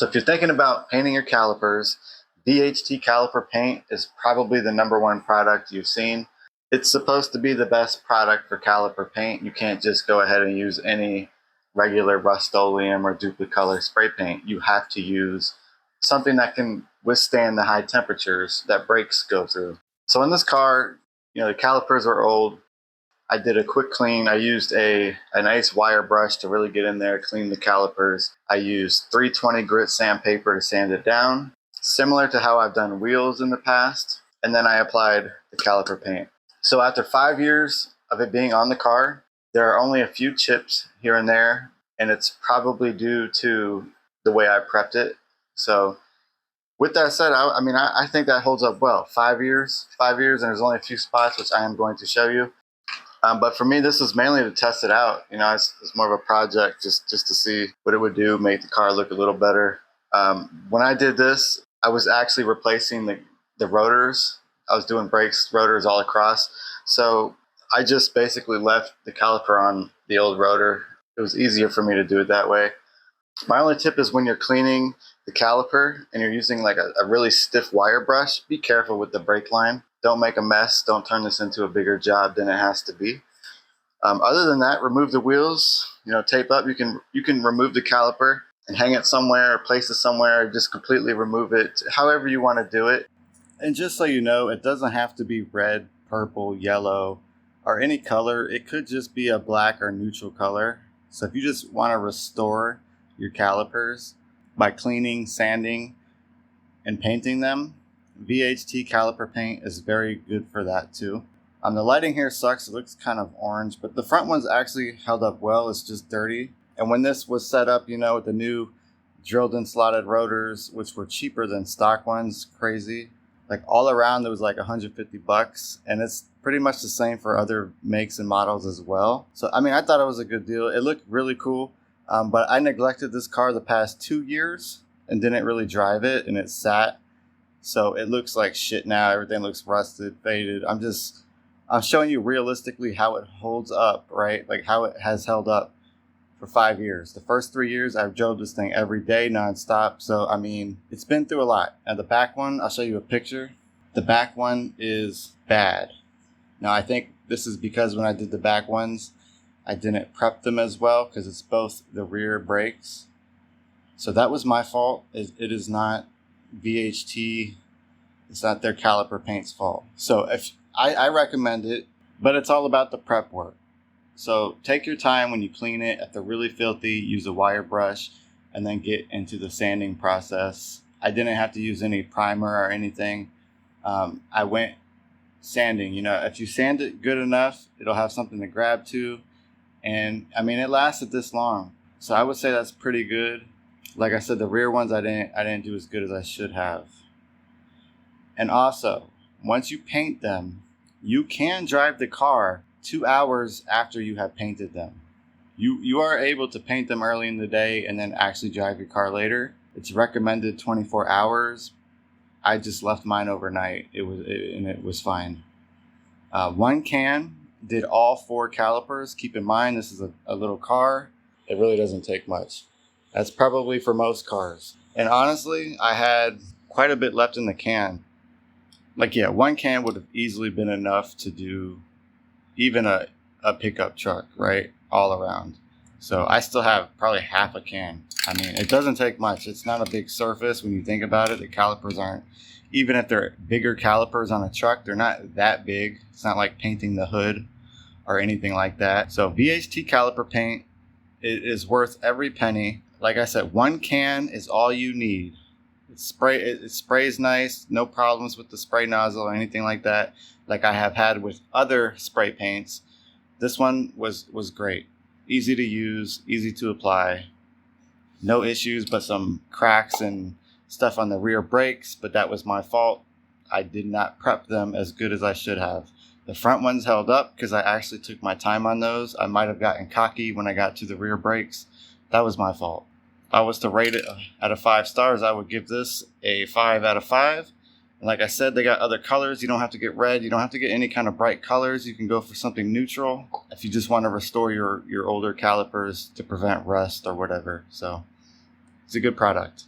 So if you're thinking about painting your calipers, VHT Caliper Paint is probably the #1 product you've seen. It's supposed to be the best product for caliper paint. You can't just go ahead and use any regular Rust-Oleum or Duplicolor spray paint. You have to use something that can withstand the high temperatures that brakes go through. So in this car, the calipers are old. I did a quick clean. I used a nice wire brush to really get in there, clean the calipers. I used 320 grit sandpaper to sand it down, similar to how I've done wheels in the past. And then I applied the caliper paint. So after 5 years of it being on the car, there are only a few chips here and there, and it's probably due to the way I prepped it. So with that said, I think that holds up well. 5 years, and there's only a few spots, which I am going to show you. But for me, this is mainly to test it out. It's more of a project just to see what it would do, make the car look a little better. When I did this, I was actually replacing the rotors. I was doing brakes, rotors all across. So I just basically left the caliper on the old rotor. It was easier for me to do it that way. My only tip is when you're cleaning the caliper and you're using like a really stiff wire brush, be careful with the brake line. Don't make a mess. Don't turn this into a bigger job than it has to be. Other than that, remove the wheels. Tape up. You can remove the caliper and hang it somewhere, or place it somewhere, or just completely remove it. However you want to do it. And just so you know, it doesn't have to be red, purple, yellow, or any color. It could just be a black or neutral color. So if you just want to restore your calipers by cleaning, sanding, and painting them, VHT Caliper Paint is very good for that too. The lighting here sucks. It looks kind of orange, but the front one's actually held up well. It's just dirty. And when this was set up, with the new drilled and slotted rotors, which were cheaper than stock ones, crazy. Like all around, it was like $150, and it's pretty much the same for other makes and models as well. So, I thought it was a good deal. It looked really cool, but I neglected this car the past 2 years and didn't really drive it, and it sat. So it looks like shit now. Everything looks rusted, faded. I'm showing you realistically how it holds up, right? Like how it has held up for 5 years. The first 3 years, I've drove this thing every day nonstop. So, it's been through a lot. Now the back one, I'll show you a picture. The back one is bad. Now I think this is because when I did the back ones, I didn't prep them as well because it's both the rear brakes. So that was my fault. It is not VHT, it's not their caliper paint's fault. So if I recommend it, but it's all about the prep work. So take your time when you clean it. If they're really filthy, use a wire brush and then get into the sanding process. I didn't have to use any primer or anything. I went sanding. If you sand it good enough, it'll have something to grab to. And it lasted this long. So I would say that's pretty good. Like I said, the rear ones I didn't do as good as I should have. And also, once you paint them, you can drive the car 2 hours after you have painted them. You are able to paint them early in the day and then actually drive your car later. It's recommended 24 hours. I just left mine overnight. It was fine. One can did all 4 calipers. Keep in mind, this is a little car. It really doesn't take much. That's probably for most cars. And honestly, I had quite a bit left in the can. One can would have easily been enough to do even a pickup truck, right? All around. So I still have probably half a can. It doesn't take much. It's not a big surface when you think about it. The calipers aren't, even if they're bigger calipers on a truck, they're not that big. It's not like painting the hood or anything like that. So VHT Caliper Paint, it is worth every penny. Like I said, 1 can is all you need. It sprays nice, no problems with the spray nozzle or anything like that, like I have had with other spray paints. This one was great. Easy to use, easy to apply. No issues, but some cracks and stuff on the rear brakes, but that was my fault. I did not prep them as good as I should have. The front ones held up because I actually took my time on those. I might have gotten cocky when I got to the rear brakes. That was my fault. If I was to rate it out of 5 stars, I would give this a 5 out of 5. And like I said, they got other colors. You don't have to get red. You don't have to get any kind of bright colors. You can go for something neutral if you just want to restore your older calipers to prevent rust or whatever. So it's a good product.